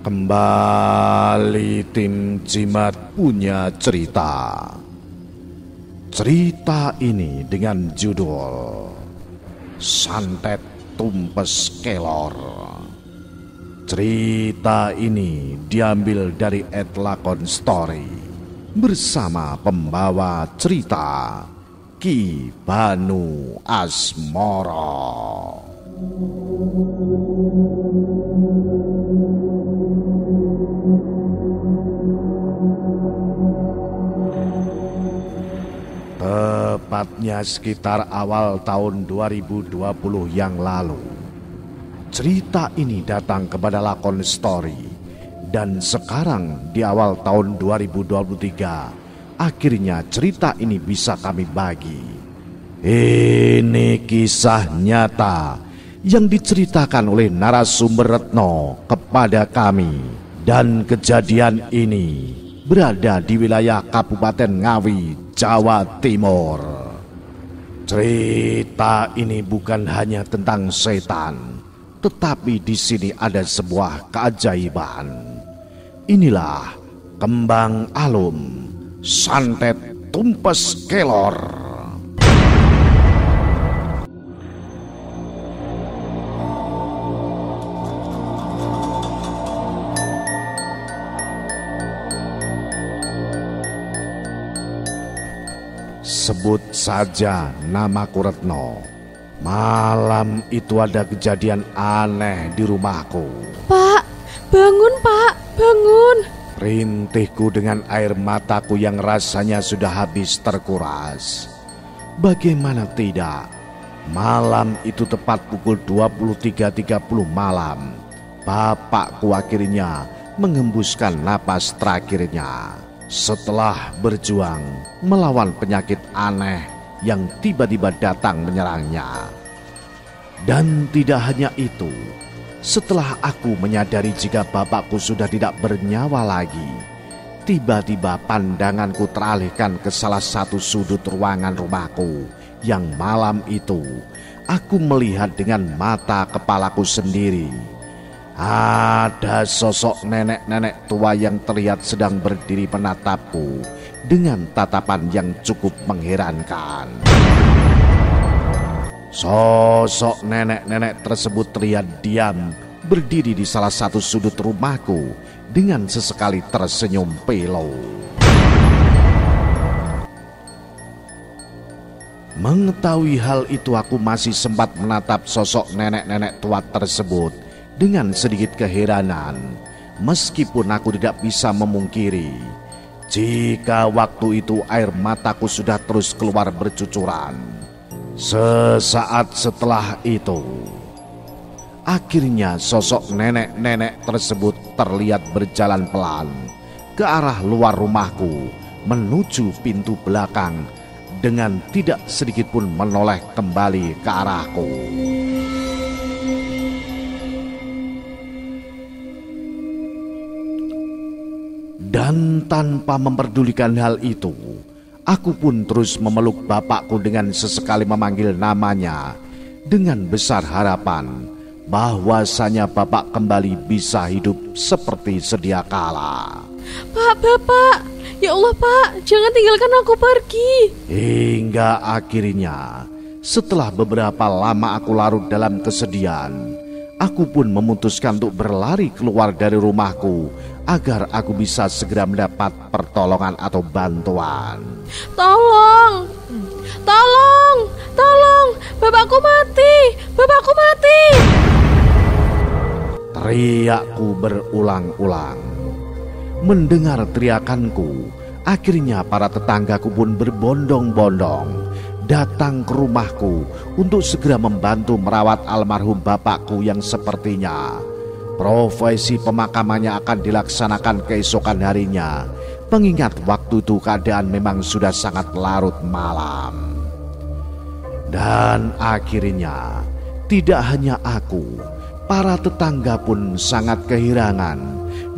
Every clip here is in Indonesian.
Kembali tim Jimat punya cerita. Cerita ini dengan judul Santet Tumpes Kelor. Cerita ini diambil dari Lakon Story bersama pembawa cerita Ki Banu Asmoro. Tepatnya sekitar awal tahun 2020 yang lalu, cerita ini datang kepada Lakon Story. Dan sekarang di awal tahun 2023, akhirnya cerita ini bisa kami bagi. Ini kisah nyata yang diceritakan oleh narasumber Retno kepada kami. Dan kejadian ini berada di wilayah Kabupaten Ngawi, Jawa Timur. Cerita ini bukan hanya tentang setan, tetapi di sini ada sebuah keajaiban. Inilah Kembang Alum, Santet Tumpes Kelor. Sebut saja namaku Retno. Malam itu ada kejadian aneh di rumahku. Pak, bangun Pak, bangun. Rintihku dengan air mataku yang rasanya sudah habis terkuras. Bagaimana tidak, malam itu tepat pukul 23.30 malam, bapakku akhirnya menghembuskan napas terakhirnya. Setelah berjuang melawan penyakit aneh yang tiba-tiba datang menyerangnya. Dan tidak hanya itu, setelah aku menyadari jika bapakku sudah tidak bernyawa lagi, tiba-tiba pandanganku teralihkan ke salah satu sudut ruangan rumahku yang malam itu aku melihat dengan mata kepalaku sendiri. Ada sosok nenek-nenek tua yang terlihat sedang berdiri menatapku dengan tatapan yang cukup mengherankan. Sosok nenek-nenek tersebut terlihat diam berdiri di salah satu sudut rumahku dengan sesekali tersenyum pilu. Mengetahui hal itu, aku masih sempat menatap sosok nenek-nenek tua tersebut dengan sedikit keheranan, meskipun aku tidak bisa memungkiri jika waktu itu air mataku sudah terus keluar bercucuran. Sesaat setelah itu, akhirnya sosok nenek-nenek tersebut terlihat berjalan pelan ke arah luar rumahku menuju pintu belakang dengan tidak sedikit pun menoleh kembali ke arahku. Dan tanpa memperdulikan hal itu, aku pun terus memeluk bapakku dengan sesekali memanggil namanya dengan besar harapan bahwasanya bapak kembali bisa hidup seperti sedia kala. Pak, Bapak, ya Allah Pak, jangan tinggalkan aku pergi. Hingga akhirnya, setelah beberapa lama aku larut dalam kesedihan, aku pun memutuskan untuk berlari keluar dari rumahku agar aku bisa segera mendapat pertolongan atau bantuan. Tolong, tolong, tolong, bapakku mati, bapakku mati. Teriakku berulang-ulang. Mendengar teriakanku, akhirnya para tetanggaku pun berbondong-bondong datang ke rumahku untuk segera membantu merawat almarhum bapakku yang sepertinya profesi pemakamannya akan dilaksanakan keesokan harinya, mengingat waktu itu keadaan memang sudah sangat larut malam. Dan akhirnya, tidak hanya aku, para tetangga pun sangat kehirangan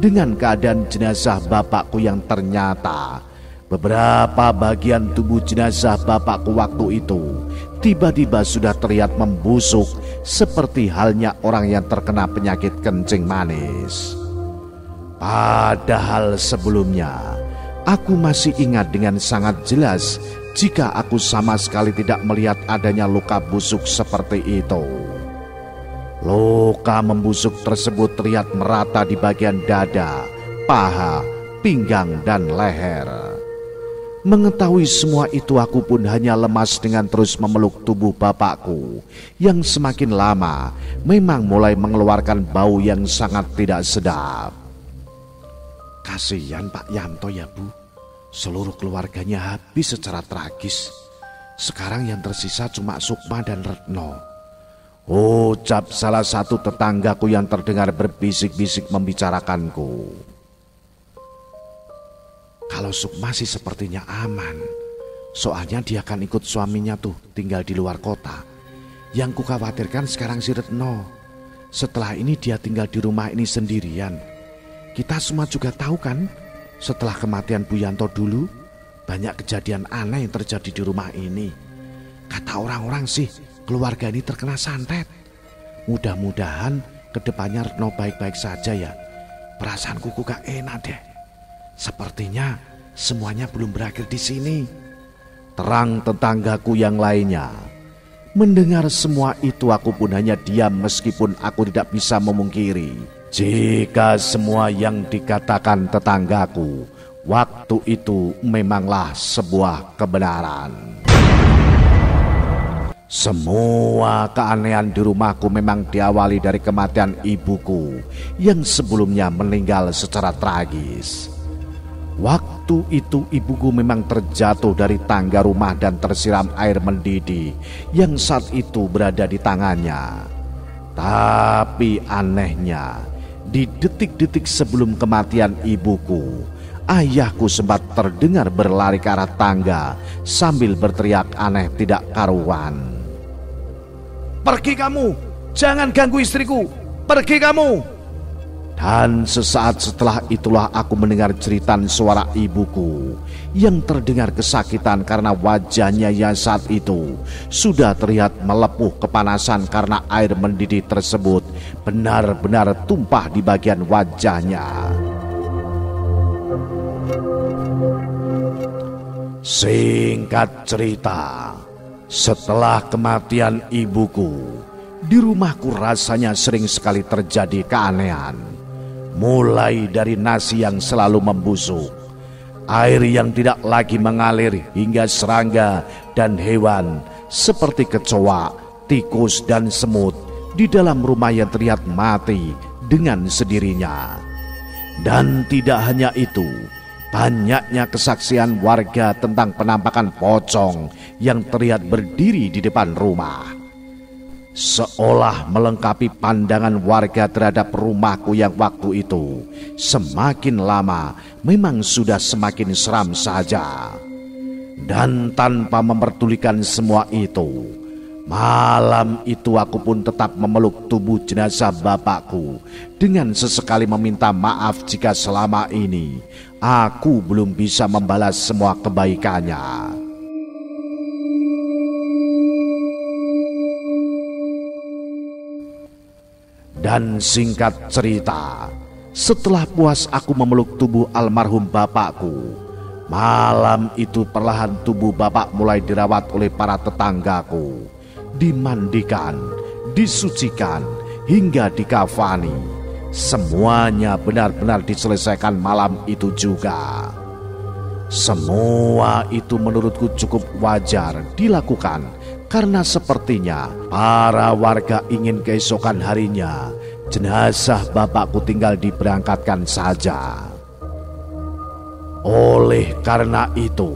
dengan keadaan jenazah bapakku yang ternyata beberapa bagian tubuh jenazah bapakku waktu itu tiba-tiba sudah terlihat membusuk seperti halnya orang yang terkena penyakit kencing manis. Padahal sebelumnya aku masih ingat dengan sangat jelas jika aku sama sekali tidak melihat adanya luka busuk seperti itu. Luka membusuk tersebut terlihat merata di bagian dada, paha, pinggang, dan leher. Mengetahui semua itu, aku pun hanya lemas dengan terus memeluk tubuh bapakku yang semakin lama memang mulai mengeluarkan bau yang sangat tidak sedap. Kasihan Pak Yanto ya Bu, seluruh keluarganya habis secara tragis. Sekarang yang tersisa cuma Sukma dan Retno, ucap salah satu tetanggaku yang terdengar berbisik-bisik membicarakanku. Kalau Sukma sih sepertinya aman, soalnya dia akan ikut suaminya tuh tinggal di luar kota. Yang kukhawatirkan sekarang si Retno, setelah ini dia tinggal di rumah ini sendirian. Kita semua juga tahu kan, setelah kematian Bu Yanto dulu, banyak kejadian aneh yang terjadi di rumah ini. Kata orang-orang sih, keluarga ini terkena santet. Mudah-mudahan kedepannya Retno baik-baik saja ya. Perasaanku kok gak enak deh. Sepertinya semuanya belum berakhir di sini, terang tetanggaku yang lainnya. Mendengar semua itu, aku pun hanya diam meskipun aku tidak bisa memungkiri jika semua yang dikatakan tetanggaku waktu itu memanglah sebuah kebenaran. Semua keanehan di rumahku memang diawali dari kematian ibuku yang sebelumnya meninggal secara tragis. Waktu itu ibuku memang terjatuh dari tangga rumah dan tersiram air mendidih yang saat itu berada di tangannya. Tapi anehnya, di detik-detik sebelum kematian ibuku, ayahku sempat terdengar berlari ke arah tangga sambil berteriak aneh tidak karuan. "Pergi kamu, jangan ganggu istriku, pergi kamu!" Dan sesaat setelah itulah aku mendengar jeritan suara ibuku yang terdengar kesakitan karena wajahnya yang saat itu sudah terlihat melepuh kepanasan karena air mendidih tersebut benar-benar tumpah di bagian wajahnya. Singkat cerita, setelah kematian ibuku, di rumahku rasanya sering sekali terjadi keanehan. Mulai dari nasi yang selalu membusuk, air yang tidak lagi mengalir, hingga serangga dan hewan seperti kecoa, tikus, dan semut di dalam rumah yang terlihat mati dengan sendirinya. Dan tidak hanya itu, banyaknya kesaksian warga tentang penampakan pocong yang terlihat berdiri di depan rumah, seolah melengkapi pandangan warga terhadap rumahku yang waktu itu semakin lama memang sudah semakin seram saja. Dan tanpa memperdulikan semua itu, malam itu aku pun tetap memeluk tubuh jenazah bapakku dengan sesekali meminta maaf jika selama ini aku belum bisa membalas semua kebaikannya. Dan singkat cerita, setelah puas aku memeluk tubuh almarhum bapakku, malam itu perlahan tubuh bapak mulai dirawat oleh para tetanggaku, dimandikan, disucikan, hingga dikafani. Semuanya benar-benar diselesaikan malam itu juga. Semua itu menurutku cukup wajar dilakukan, karena sepertinya para warga ingin keesokan harinya jenazah bapakku tinggal diberangkatkan saja. Oleh karena itu,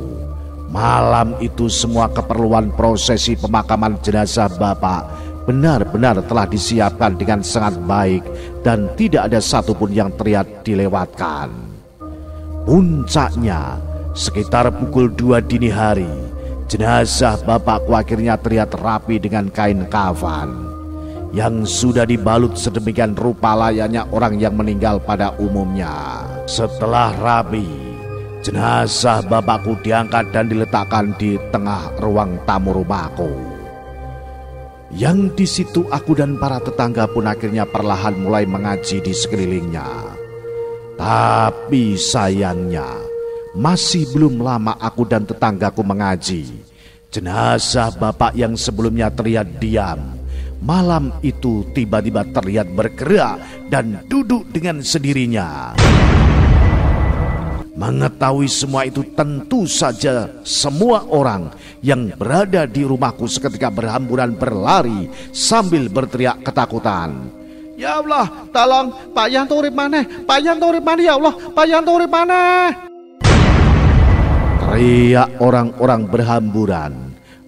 malam itu semua keperluan prosesi pemakaman jenazah bapak benar-benar telah disiapkan dengan sangat baik dan tidak ada satupun yang terlihat dilewatkan. Puncaknya, sekitar pukul 2 dini hari, jenazah bapakku akhirnya terlihat rapi dengan kain kafan yang sudah dibalut sedemikian rupa layaknya orang yang meninggal pada umumnya. Setelah rapi, jenazah bapakku diangkat dan diletakkan di tengah ruang tamu rumahku. Yang di situ aku dan para tetangga pun akhirnya perlahan mulai mengaji di sekelilingnya. Tapi sayangnya, masih belum lama aku dan tetanggaku mengaji. Jenazah bapak yang sebelumnya terlihat diam, malam itu tiba-tiba terlihat bergerak dan duduk dengan sendirinya. Mengetahui semua itu, tentu saja semua orang yang berada di rumahku seketika berhamburan berlari sambil berteriak ketakutan. Ya Allah, tolong, Pak Yanto urip maneh, Pak Yanto urip maneh, ya Allah, Pak Yanto urip maneh. Teriak orang-orang berhamburan.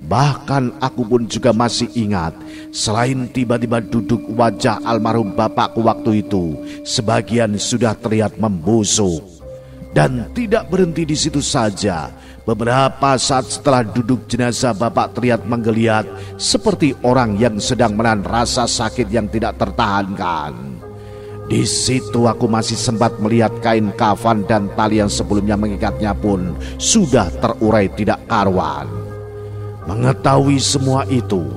Bahkan aku pun juga masih ingat, selain tiba-tiba duduk wajah almarhum bapakku waktu itu, sebagian sudah terlihat membusuk. Dan tidak berhenti di situ saja. Beberapa saat setelah duduk, jenazah bapak terlihat menggeliat seperti orang yang sedang menahan rasa sakit yang tidak tertahankan. Di situ aku masih sempat melihat kain kafan dan tali yang sebelumnya mengikatnya pun sudah terurai tidak karuan. Mengetahui semua itu,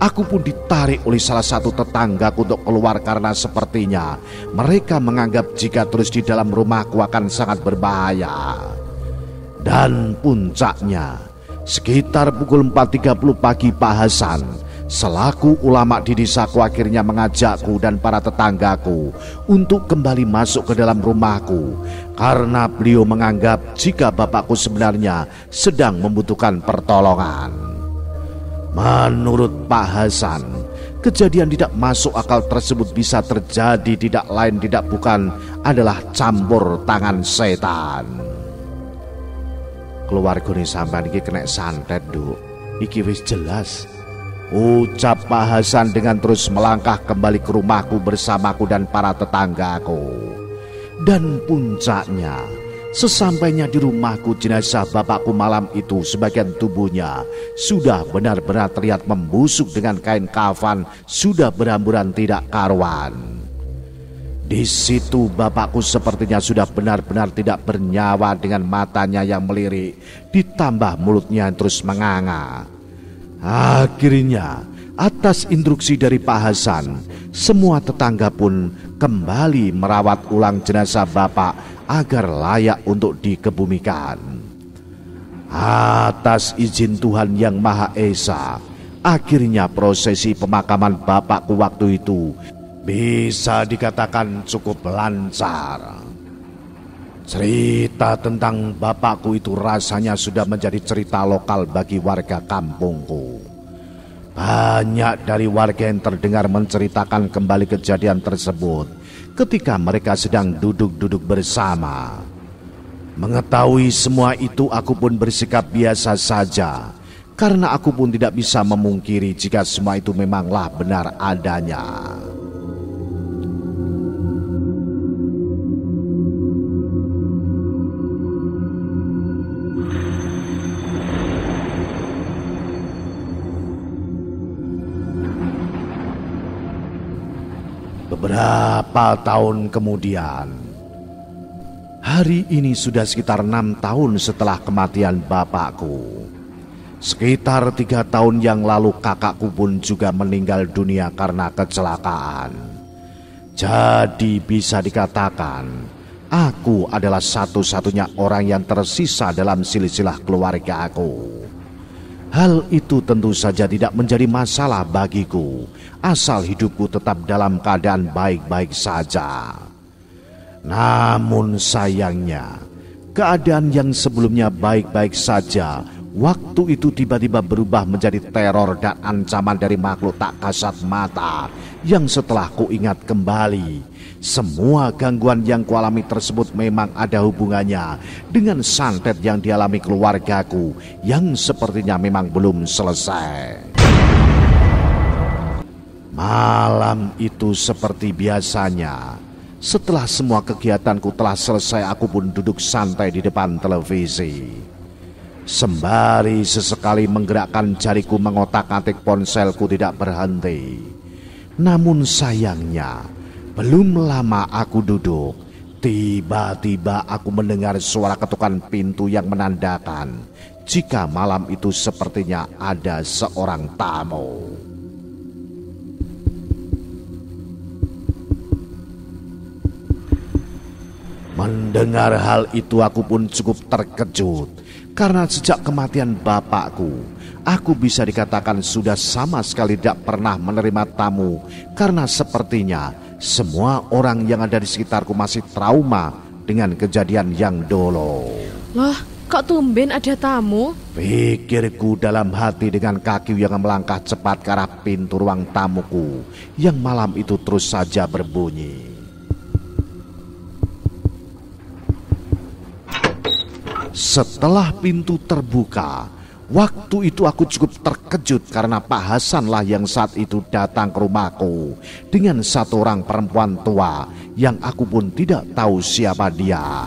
aku pun ditarik oleh salah satu tetanggaku untuk keluar karena sepertinya mereka menganggap jika terus di dalam rumahku akan sangat berbahaya. Dan puncaknya, sekitar pukul 4.30 pagi Pak Hasan, selaku ulama di desaku, akhirnya mengajakku dan para tetanggaku untuk kembali masuk ke dalam rumahku karena beliau menganggap jika bapakku sebenarnya sedang membutuhkan pertolongan. Menurut Pak Hasan, kejadian tidak masuk akal tersebut bisa terjadi tidak lain tidak bukan adalah campur tangan setan. Keluargane sampean iki kena santet, Duk. Iki wis jelas, ucap Pak Hasan dengan terus melangkah kembali ke rumahku bersamaku dan para tetanggaku. Dan puncaknya, sesampainya di rumahku, jenazah bapakku malam itu sebagian tubuhnya sudah benar-benar terlihat membusuk dengan kain kafan sudah berhamburan tidak karuan. Di situ bapakku sepertinya sudah benar-benar tidak bernyawa dengan matanya yang melirik ditambah mulutnya yang terus menganga. Akhirnya, atas instruksi dari Pak Hasan, semua tetangga pun kembali merawat ulang jenazah bapak agar layak untuk dikebumikan. Atas izin Tuhan Yang Maha Esa, akhirnya prosesi pemakaman bapakku waktu itu bisa dikatakan cukup lancar. Cerita tentang bapakku itu rasanya sudah menjadi cerita lokal bagi warga kampungku. Banyak dari warga yang terdengar menceritakan kembali kejadian tersebut ketika mereka sedang duduk-duduk bersama. Mengetahui semua itu, aku pun bersikap biasa saja, karena aku pun tidak bisa memungkiri jika semua itu memanglah benar adanya. Beberapa tahun kemudian, hari ini sudah sekitar 6 tahun setelah kematian bapakku. Sekitar 3 tahun yang lalu kakakku pun juga meninggal dunia karena kecelakaan. Jadi bisa dikatakan, aku adalah satu-satunya orang yang tersisa dalam silsilah keluarga aku. Hal itu tentu saja tidak menjadi masalah bagiku, asal hidupku tetap dalam keadaan baik-baik saja. Namun sayangnya, keadaan yang sebelumnya baik-baik saja, waktu itu tiba-tiba berubah menjadi teror dan ancaman dari makhluk tak kasat mata, yang setelah kuingat kembali, semua gangguan yang kualami tersebut memang ada hubungannya dengan santet yang dialami keluargaku yang sepertinya memang belum selesai. Malam itu seperti biasanya, setelah semua kegiatanku telah selesai, aku pun duduk santai di depan televisi. Sembari sesekali menggerakkan jariku mengotak-atik ponselku tidak berhenti. Namun sayangnya, belum lama aku duduk, tiba-tiba aku mendengar suara ketukan pintu yang menandakan jika malam itu sepertinya ada seorang tamu. Mendengar hal itu aku pun cukup terkejut. Karena sejak kematian bapakku, aku bisa dikatakan sudah sama sekali tidak pernah menerima tamu. Karena sepertinya semua orang yang ada di sekitarku masih trauma dengan kejadian yang dulu. Loh, kok tumben ada tamu? Pikirku dalam hati dengan kaki yang melangkah cepat ke arah pintu ruang tamuku yang malam itu terus saja berbunyi. Setelah pintu terbuka, waktu itu aku cukup terkejut karena Pak Hasan lah yang saat itu datang ke rumahku dengan satu orang perempuan tua yang aku pun tidak tahu siapa dia.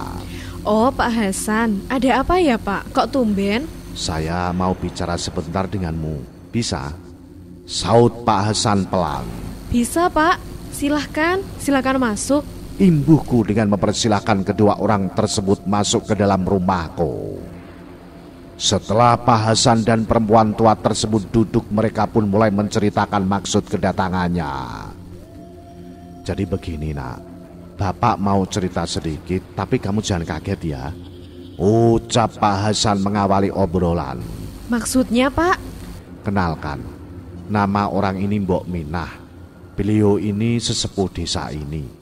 Oh, Pak Hasan, ada apa ya Pak? Kok tumben? Saya mau bicara sebentar denganmu, bisa? Saut Pak Hasan pelan. Bisa Pak, silahkan masuk. Imbuhku dengan mempersilahkan kedua orang tersebut masuk ke dalam rumahku. Setelah Pak Hasan dan perempuan tua tersebut duduk, mereka pun mulai menceritakan maksud kedatangannya. Jadi begini nak, Bapak mau cerita sedikit, tapi kamu jangan kaget ya, ucap Pak Hasan mengawali obrolan. Maksudnya Pak? Kenalkan, nama orang ini Mbok Minah. Beliau ini sesepuh desa ini.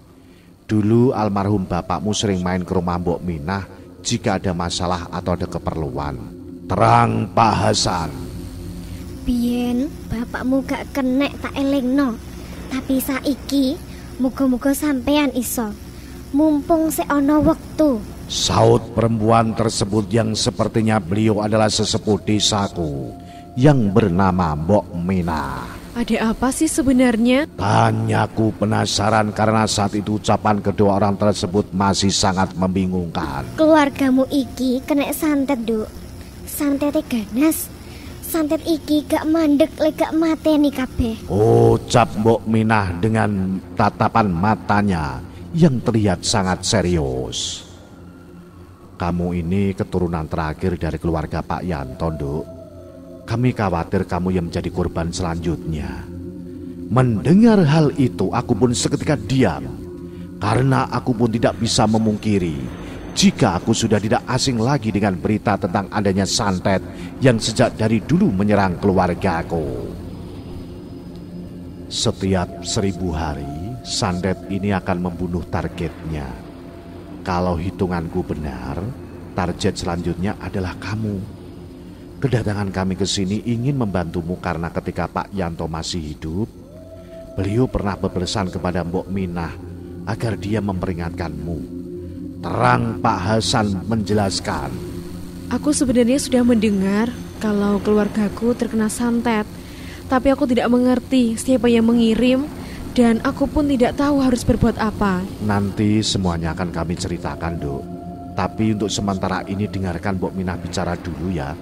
Dulu almarhum bapakmu sering main ke rumah Mbok Minah jika ada masalah atau ada keperluan. Terang Pak Hasan. Biyen bapakmu gak kenek tak elingno, tapi saiki muga-muga sampean iso. Mumpung seono wektu. Saut perempuan tersebut yang sepertinya beliau adalah sesepuh desaku yang bernama Mbok Minah. Ada apa sih sebenarnya? Tanyaku penasaran karena saat itu ucapan kedua orang tersebut masih sangat membingungkan. Keluargamu iki kena santet, Duk. Santete ganas. Santet iki gak mandek lek gak mateni kabeh. Ucap Mbok Minah dengan tatapan matanya yang terlihat sangat serius. Kamu ini keturunan terakhir dari keluarga Pak Yanto, Duk. Kami khawatir kamu yang menjadi korban selanjutnya. Mendengar hal itu, aku pun seketika diam. Karena aku pun tidak bisa memungkiri jika aku sudah tidak asing lagi dengan berita tentang adanya santet yang sejak dari dulu menyerang keluargaku. Setiap 1000 hari, santet ini akan membunuh targetnya. Kalau hitunganku benar, target selanjutnya adalah kamu. Kedatangan kami ke sini ingin membantumu karena ketika Pak Yanto masih hidup, beliau pernah berpesan kepada Mbok Minah agar dia memperingatkanmu. Terang Pak Hasan menjelaskan. Aku sebenarnya sudah mendengar kalau keluargaku terkena santet, tapi aku tidak mengerti siapa yang mengirim dan aku pun tidak tahu harus berbuat apa. Nanti semuanya akan kami ceritakan, Duk. Tapi untuk sementara ini dengarkan Mbok Minah bicara dulu ya.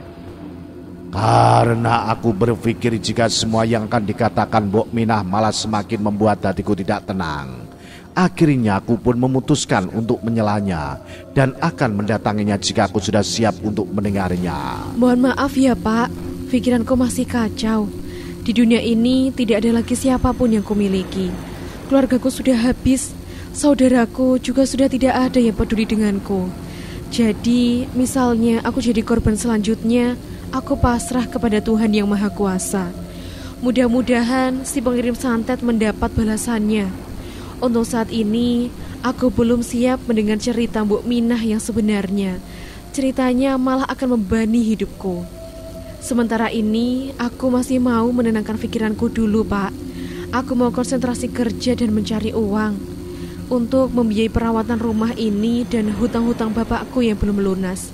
Karena aku berpikir jika semua yang akan dikatakan Mbok Minah malah semakin membuat hatiku tidak tenang. Akhirnya aku pun memutuskan untuk menyelanya dan akan mendatanginya jika aku sudah siap untuk mendengarnya. Mohon maaf ya Pak, pikiranku masih kacau. Di dunia ini tidak ada lagi siapapun yang kumiliki. Keluargaku sudah habis, saudaraku juga sudah tidak ada yang peduli denganku. Jadi misalnya aku jadi korban selanjutnya, aku pasrah kepada Tuhan yang Maha Kuasa. Mudah-mudahan si pengirim santet mendapat balasannya. Untuk saat ini, aku belum siap mendengar cerita Mbok Minah yang sebenarnya. Ceritanya malah akan membebani hidupku. Sementara ini, aku masih mau menenangkan pikiranku dulu, Pak. Aku mau konsentrasi kerja dan mencari uang untuk membiayai perawatan rumah ini dan hutang-hutang bapakku yang belum lunas.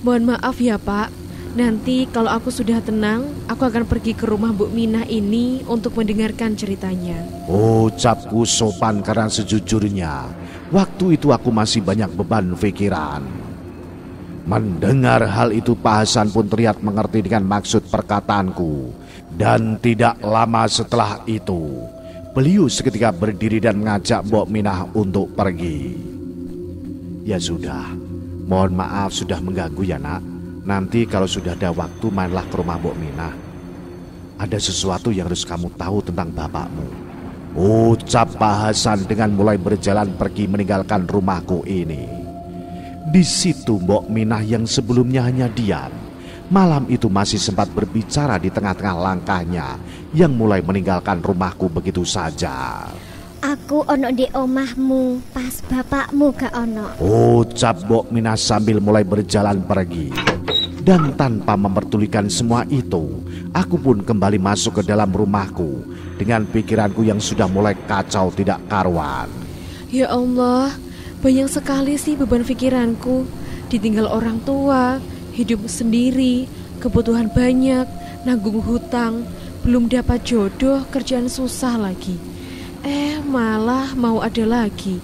Mohon maaf ya, Pak. Nanti kalau aku sudah tenang, aku akan pergi ke rumah Mbok Minah ini untuk mendengarkan ceritanya. Ucapku sopan karena sejujurnya waktu itu aku masih banyak beban pikiran. Mendengar hal itu Pak Hasan pun terlihat mengerti dengan maksud perkataanku. Dan tidak lama setelah itu, beliau seketika berdiri dan mengajak Mbok Minah untuk pergi. Ya sudah, mohon maaf sudah mengganggu ya nak. Nanti kalau sudah ada waktu mainlah ke rumah Mbok Minah. Ada sesuatu yang harus kamu tahu tentang bapakmu, ucap Pak Hasan dengan mulai berjalan pergi meninggalkan rumahku ini. Di situ Mbok Minah yang sebelumnya hanya diam, malam itu masih sempat berbicara di tengah-tengah langkahnya yang mulai meninggalkan rumahku begitu saja. Aku ono di omahmu pas bapakmu gak ono, ucap Mbok Minah sambil mulai berjalan pergi. Dan tanpa memperdulikan semua itu, aku pun kembali masuk ke dalam rumahku dengan pikiranku yang sudah mulai kacau tidak karuan. Ya Allah, banyak sekali sih beban pikiranku. Ditinggal orang tua, hidup sendiri, kebutuhan banyak, nanggung hutang, belum dapat jodoh, kerjaan susah lagi. Malah mau ada lagi.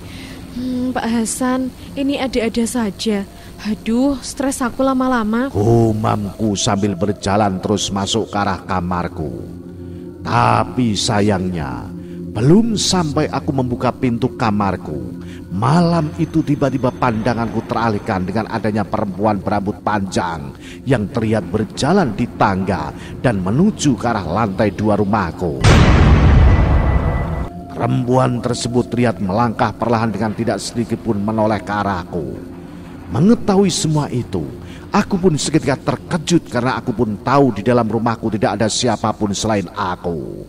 Pak Hasan, ini ada-ada saja. Aduh, stres aku lama-lama. Gumamku sambil berjalan terus masuk ke arah kamarku. Tapi sayangnya, belum sampai aku membuka pintu kamarku, malam itu tiba-tiba pandanganku teralihkan dengan adanya perempuan berambut panjang yang terlihat berjalan di tangga dan menuju ke arah lantai 2 rumahku. Perempuan tersebut terlihat melangkah perlahan dengan tidak sedikit pun menoleh ke arahku. Mengetahui semua itu, aku pun seketika terkejut karena aku pun tahu di dalam rumahku tidak ada siapapun selain aku.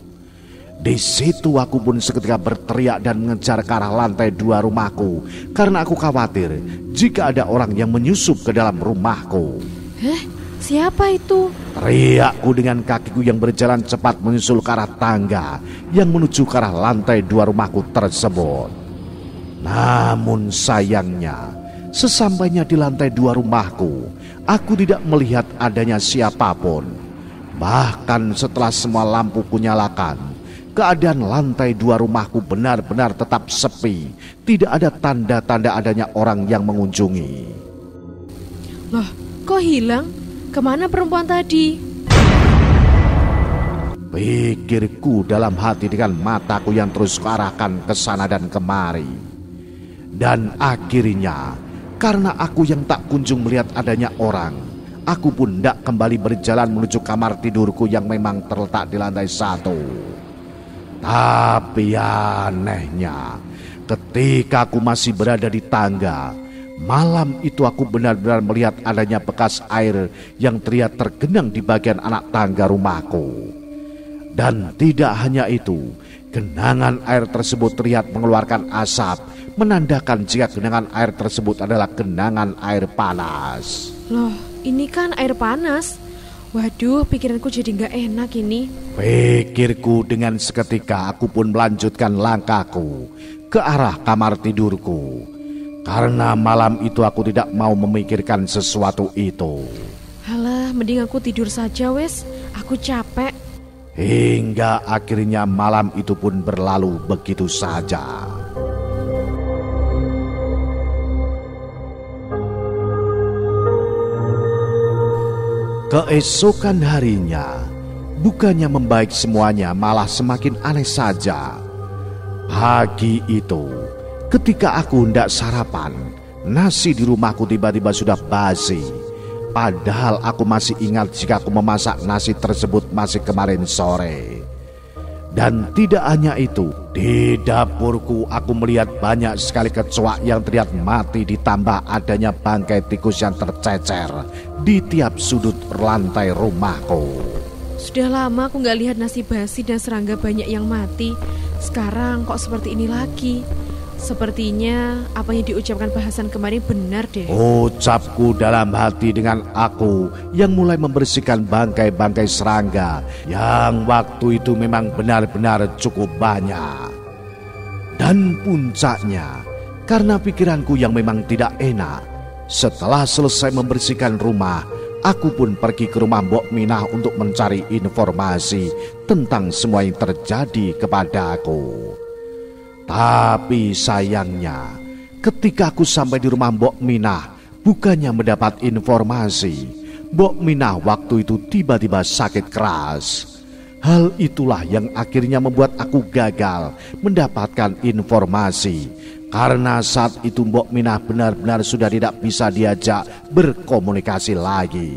Di situ aku pun seketika berteriak dan mengejar ke arah lantai 2 rumahku karena aku khawatir jika ada orang yang menyusup ke dalam rumahku. Siapa itu? Teriakku dengan kakiku yang berjalan cepat menyusul ke arah tangga yang menuju ke arah lantai 2 rumahku tersebut. Namun sayangnya, sesampainya di lantai 2 rumahku, aku tidak melihat adanya siapapun. Bahkan setelah semua lampu kunyalakan, keadaan lantai 2 rumahku benar-benar tetap sepi. Tidak ada tanda-tanda adanya orang yang mengunjungi. Loh, kok hilang? Kemana perempuan tadi? Pikirku dalam hati dengan mataku yang terus kuarahkan ke sana dan kemari. Dan akhirnya, karena aku yang tak kunjung melihat adanya orang, aku pun hendak kembali berjalan menuju kamar tidurku yang memang terletak di lantai 1. Tapi anehnya, ketika aku masih berada di tangga, malam itu aku benar-benar melihat adanya bekas air yang terlihat tergenang di bagian anak tangga rumahku. Dan tidak hanya itu, genangan air tersebut terlihat mengeluarkan asap, menandakan jika genangan air tersebut adalah genangan air panas. Loh, ini kan air panas. Waduh, pikiranku jadi gak enak ini. Pikirku dengan seketika aku pun melanjutkan langkahku ke arah kamar tidurku. Karena malam itu aku tidak mau memikirkan sesuatu itu. Halah, mending aku tidur saja wes. Aku capek. Hingga akhirnya malam itu pun berlalu begitu saja. Keesokan harinya, bukannya membaik semuanya, malah semakin aneh saja. Pagi itu, ketika aku hendak sarapan, nasi di rumahku tiba-tiba sudah basi. Padahal aku masih ingat jika aku memasak nasi tersebut masih kemarin sore. Dan tidak hanya itu, di dapurku aku melihat banyak sekali kecoak yang terlihat mati, ditambah adanya bangkai tikus yang tercecer di tiap sudut lantai rumahku. Sudah lama aku gak lihat nasi basi dan serangga banyak yang mati. Sekarang kok seperti ini lagi? Sepertinya apa yang diucapkan Pak Hasan kemarin benar deh. Ucapku dalam hati dengan aku yang mulai membersihkan bangkai-bangkai serangga yang waktu itu memang benar-benar cukup banyak. Dan puncaknya, karena pikiranku yang memang tidak enak, setelah selesai membersihkan rumah, aku pun pergi ke rumah Mbok Minah untuk mencari informasi tentang semua yang terjadi kepadaku. Tapi sayangnya, ketika aku sampai di rumah Mbok Minah, bukannya mendapat informasi, Mbok Minah waktu itu tiba-tiba sakit keras. Hal itulah yang akhirnya membuat aku gagal mendapatkan informasi, karena saat itu Mbok Minah benar-benar sudah tidak bisa diajak berkomunikasi lagi.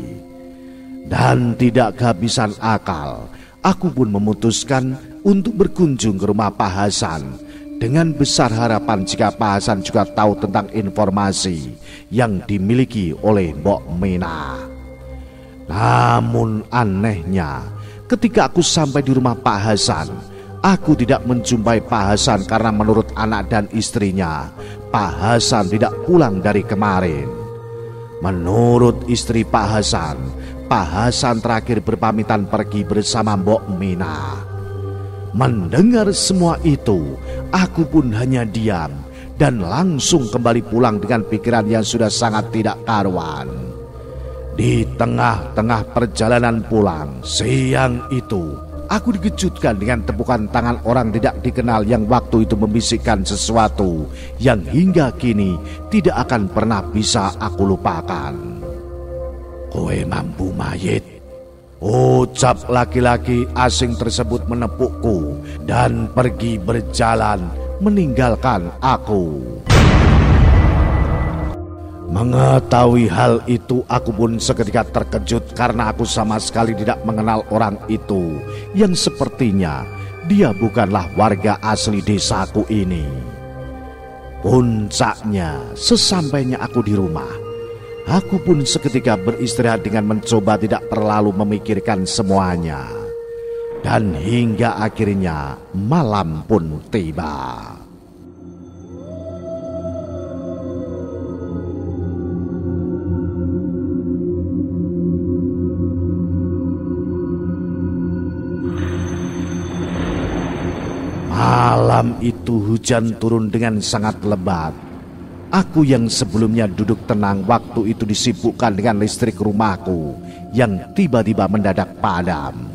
Dan tidak kehabisan akal, aku pun memutuskan untuk berkunjung ke rumah Pak Hasan. dengan besar harapan jika Pak Hasan juga tahu tentang informasi yang dimiliki oleh Mbok Mina. Namun anehnya, ketika aku sampai di rumah Pak Hasan, aku tidak menjumpai Pak Hasan karena menurut anak dan istrinya, Pak Hasan tidak pulang dari kemarin. Menurut istri Pak Hasan terakhir berpamitan pergi bersama Mbok Mina. Mendengar semua itu, aku pun hanya diam dan langsung kembali pulang dengan pikiran yang sudah sangat tidak karuan. Di tengah-tengah perjalanan pulang, siang itu, aku dikejutkan dengan tepukan tangan orang tidak dikenal yang waktu itu membisikkan sesuatu yang hingga kini tidak akan pernah bisa aku lupakan. "Kowe mampu mayit," ucap laki-laki asing tersebut menepukku dan pergi berjalan meninggalkan aku. Mengetahui hal itu, aku pun seketika terkejut karena aku sama sekali tidak mengenal orang itu yang sepertinya dia bukanlah warga asli desaku ini. Puncaknya, sesampainya aku di rumah, aku pun seketika beristirahat dengan mencoba tidak terlalu memikirkan semuanya. Dan hingga akhirnya malam pun tiba. Malam itu hujan turun dengan sangat lebat. Aku yang sebelumnya duduk tenang waktu itu disibukkan dengan listrik rumahku yang tiba-tiba mendadak padam.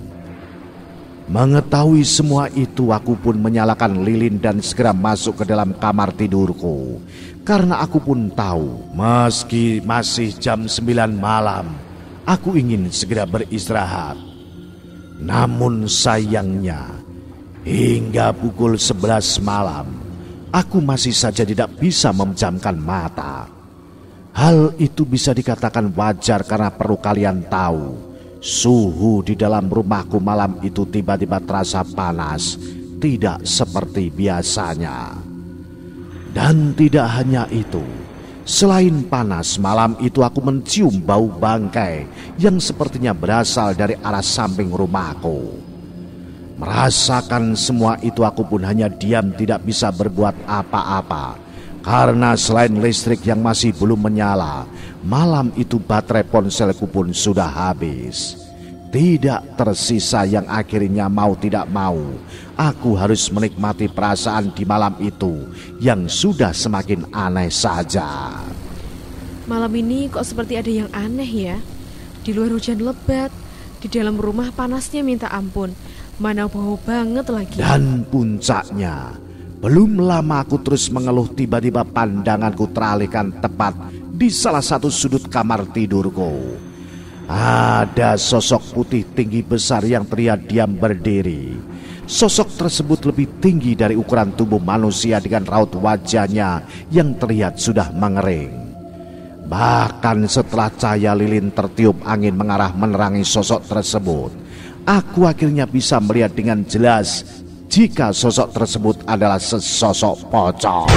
Mengetahui semua itu, aku pun menyalakan lilin dan segera masuk ke dalam kamar tidurku. Karena aku pun tahu, meski masih jam 9 malam, aku ingin segera beristirahat. Namun sayangnya, hingga pukul 11 malam, aku masih saja tidak bisa memejamkan mata. Hal itu bisa dikatakan wajar karena perlu kalian tahu, suhu di dalam rumahku malam itu tiba-tiba terasa panas, tidak seperti biasanya. Dan tidak hanya itu, selain panas, malam itu aku mencium bau bangkai yang sepertinya berasal dari arah samping rumahku. Merasakan semua itu, aku pun hanya diam tidak bisa berbuat apa-apa. Karena selain listrik yang masih belum menyala, malam itu baterai ponselku pun sudah habis. Tidak tersisa yang akhirnya mau tidak mau, aku harus menikmati perasaan di malam itu yang sudah semakin aneh saja. Malam ini kok seperti ada yang aneh ya. Di luar hujan lebat, di dalam rumah panasnya minta ampun. Mana bau banget lagi. Dan puncaknya, belum lama aku terus mengeluh, tiba-tiba pandanganku teralihkan tepat di salah satu sudut kamar tidurku. Ada sosok putih tinggi besar yang terlihat diam berdiri. Sosok tersebut lebih tinggi dari ukuran tubuh manusia dengan raut wajahnya yang terlihat sudah mengering. Bahkan setelah cahaya lilin tertiup angin mengarah menerangi sosok tersebut, aku akhirnya bisa melihat dengan jelas jika sosok tersebut adalah sesosok pocong.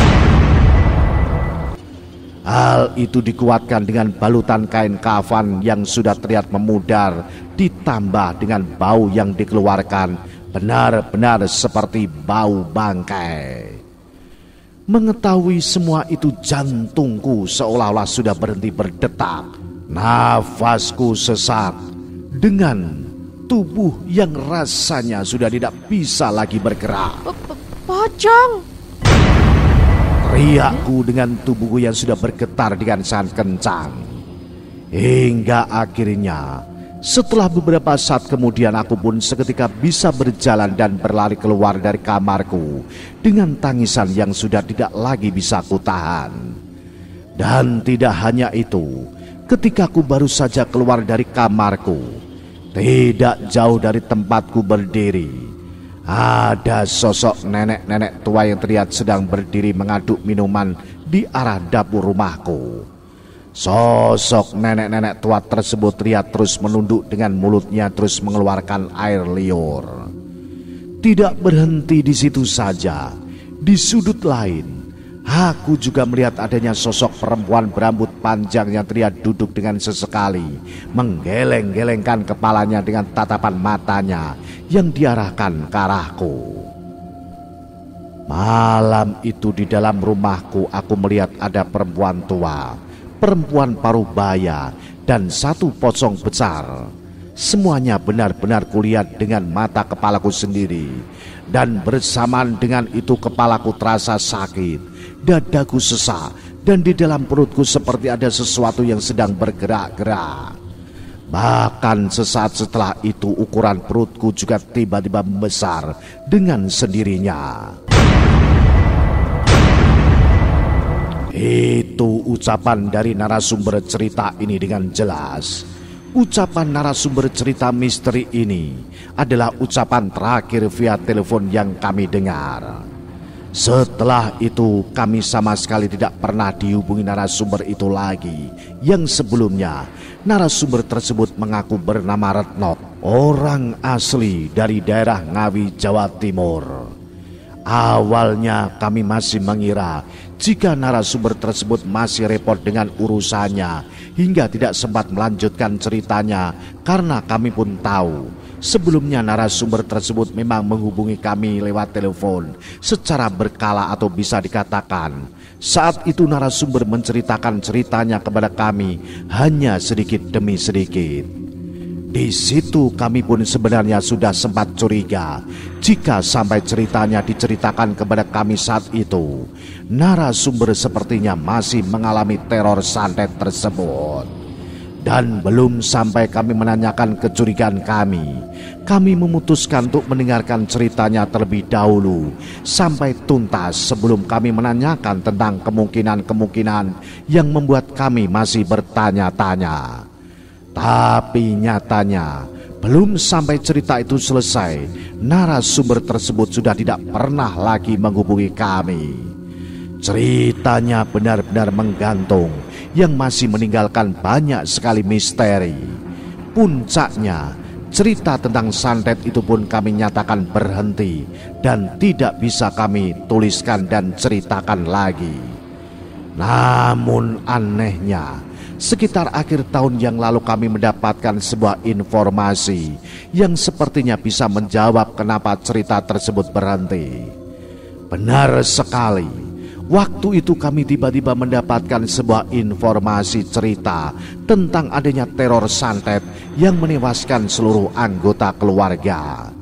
Hal itu dikuatkan dengan balutan kain kafan yang sudah terlihat memudar, ditambah dengan bau yang dikeluarkan benar-benar seperti bau bangkai. Mengetahui semua itu, jantungku seolah-olah sudah berhenti berdetak. Nafasku sesak dengan tubuh yang rasanya sudah tidak bisa lagi bergerak. Pocong! Teriakku dengan tubuhku yang sudah bergetar dengan sangat kencang. Hingga akhirnya, setelah beberapa saat kemudian, aku pun seketika bisa berjalan dan berlari keluar dari kamarku dengan tangisan yang sudah tidak lagi bisa kutahan. Dan tidak hanya itu, ketika aku baru saja keluar dari kamarku, tidak jauh dari tempatku berdiri, ada sosok nenek-nenek tua yang terlihat sedang berdiri mengaduk minuman di arah dapur rumahku. Sosok nenek-nenek tua tersebut terlihat terus menunduk dengan mulutnya terus mengeluarkan air liur. Tidak berhenti di situ saja, Di sudut lain, aku juga melihat adanya sosok perempuan berambut panjang yang terlihat duduk dengan sesekali menggeleng-gelengkan kepalanya dengan tatapan matanya yang diarahkan ke arahku. Malam itu di dalam rumahku aku melihat ada perempuan tua, perempuan parubaya, dan satu pocong besar. Semuanya benar-benar kulihat dengan mata kepalaku sendiri. Dan bersamaan dengan itu kepalaku terasa sakit, dadaku sesak, dan di dalam perutku seperti ada sesuatu yang sedang bergerak-gerak. Bahkan sesaat setelah itu ukuran perutku juga tiba-tiba membesar dengan sendirinya. Itu ucapan dari narasumber cerita ini dengan jelas. Ucapan narasumber cerita misteri ini adalah ucapan terakhir via telepon yang kami dengar. Setelah itu kami sama sekali tidak pernah dihubungi narasumber itu lagi. Yang sebelumnya narasumber tersebut mengaku bernama Retno, orang asli dari daerah Ngawi, Jawa Timur. Awalnya kami masih mengira jika narasumber tersebut masih repot dengan urusannya hingga tidak sempat melanjutkan ceritanya, karena kami pun tahu sebelumnya narasumber tersebut memang menghubungi kami lewat telepon secara berkala, atau bisa dikatakan saat itu narasumber menceritakan ceritanya kepada kami hanya sedikit demi sedikit. Di situ kami pun sebenarnya sudah sempat curiga jika sampai ceritanya diceritakan kepada kami saat itu, narasumber sepertinya masih mengalami teror santet tersebut. Dan belum sampai kami menanyakan kecurigaan kami memutuskan untuk mendengarkan ceritanya terlebih dahulu sampai tuntas sebelum kami menanyakan tentang kemungkinan-kemungkinan yang membuat kami masih bertanya-tanya. Tapi nyatanya belum sampai cerita itu selesai, narasumber tersebut sudah tidak pernah lagi menghubungi kami. Ceritanya benar-benar menggantung, yang masih meninggalkan banyak sekali misteri. Puncaknya, cerita tentang santet itu pun kami nyatakan berhenti dan tidak bisa kami tuliskan dan ceritakan lagi. Namun anehnya, sekitar akhir tahun yang lalu kami mendapatkan sebuah informasi yang sepertinya bisa menjawab kenapa cerita tersebut berhenti. Benar sekali, waktu itu kami tiba-tiba mendapatkan sebuah informasi cerita tentang adanya teror santet yang menewaskan seluruh anggota keluarga.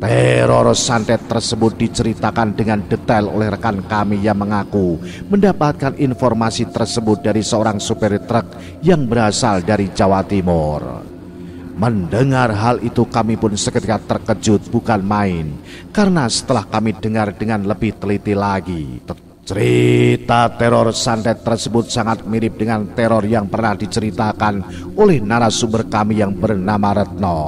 Teror santet tersebut diceritakan dengan detail oleh rekan kami yang mengaku mendapatkan informasi tersebut dari seorang supir truk yang berasal dari Jawa Timur. Mendengar hal itu kami pun seketika terkejut bukan main, karena setelah kami dengar dengan lebih teliti lagi, cerita teror santet tersebut sangat mirip dengan teror yang pernah diceritakan oleh narasumber kami yang bernama Retno.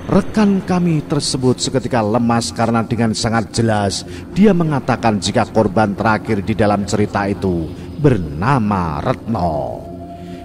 Rekan kami tersebut seketika lemas karena dengan sangat jelas dia mengatakan jika korban terakhir di dalam cerita itu bernama Retno.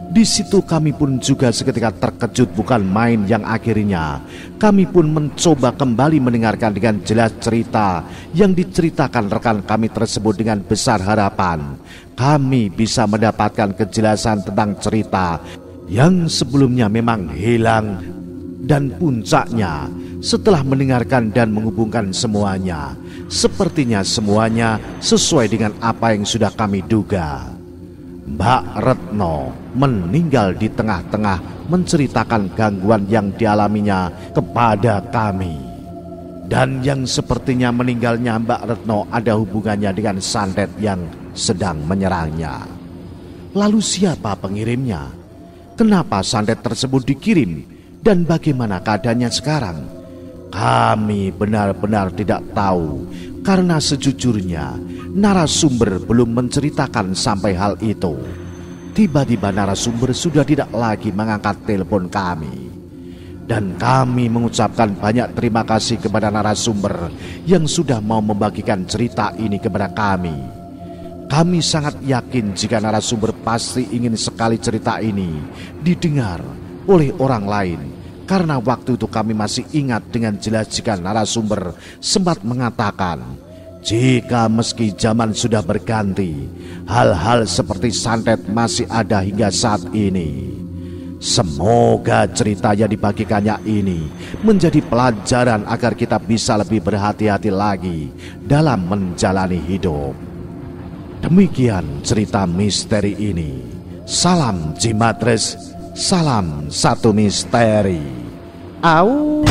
Di situ kami pun juga seketika terkejut bukan main, yang akhirnya kami pun mencoba kembali mendengarkan dengan jelas cerita yang diceritakan rekan kami tersebut dengan besar harapan kami bisa mendapatkan kejelasan tentang cerita yang sebelumnya memang hilang. Dan puncaknya, setelah mendengarkan dan menghubungkan semuanya, sepertinya semuanya sesuai dengan apa yang sudah kami duga. Mbak Retno meninggal di tengah-tengah menceritakan gangguan yang dialaminya kepada kami. Dan yang sepertinya meninggalnya Mbak Retno ada hubungannya dengan santet yang sedang menyerangnya. Lalu siapa pengirimnya? Kenapa santet tersebut dikirim? Dan bagaimana keadaannya sekarang? Kami benar-benar tidak tahu, karena sejujurnya narasumber belum menceritakan sampai hal itu. Tiba-tiba narasumber sudah tidak lagi mengangkat telepon kami. Dan kami mengucapkan banyak terima kasih kepada narasumber yang sudah mau membagikan cerita ini kepada kami. Kami sangat yakin jika narasumber pasti ingin sekali cerita ini didengar oleh orang lain, Karena waktu itu kami masih ingat dengan jelas jika narasumber sempat mengatakan, jika meski zaman sudah berganti, hal-hal seperti santet masih ada hingga saat ini. Semoga cerita yang dibagikannya ini menjadi pelajaran agar kita bisa lebih berhati-hati lagi dalam menjalani hidup. Demikian cerita misteri ini. Salam Jimatres, salam satu misteri. Au.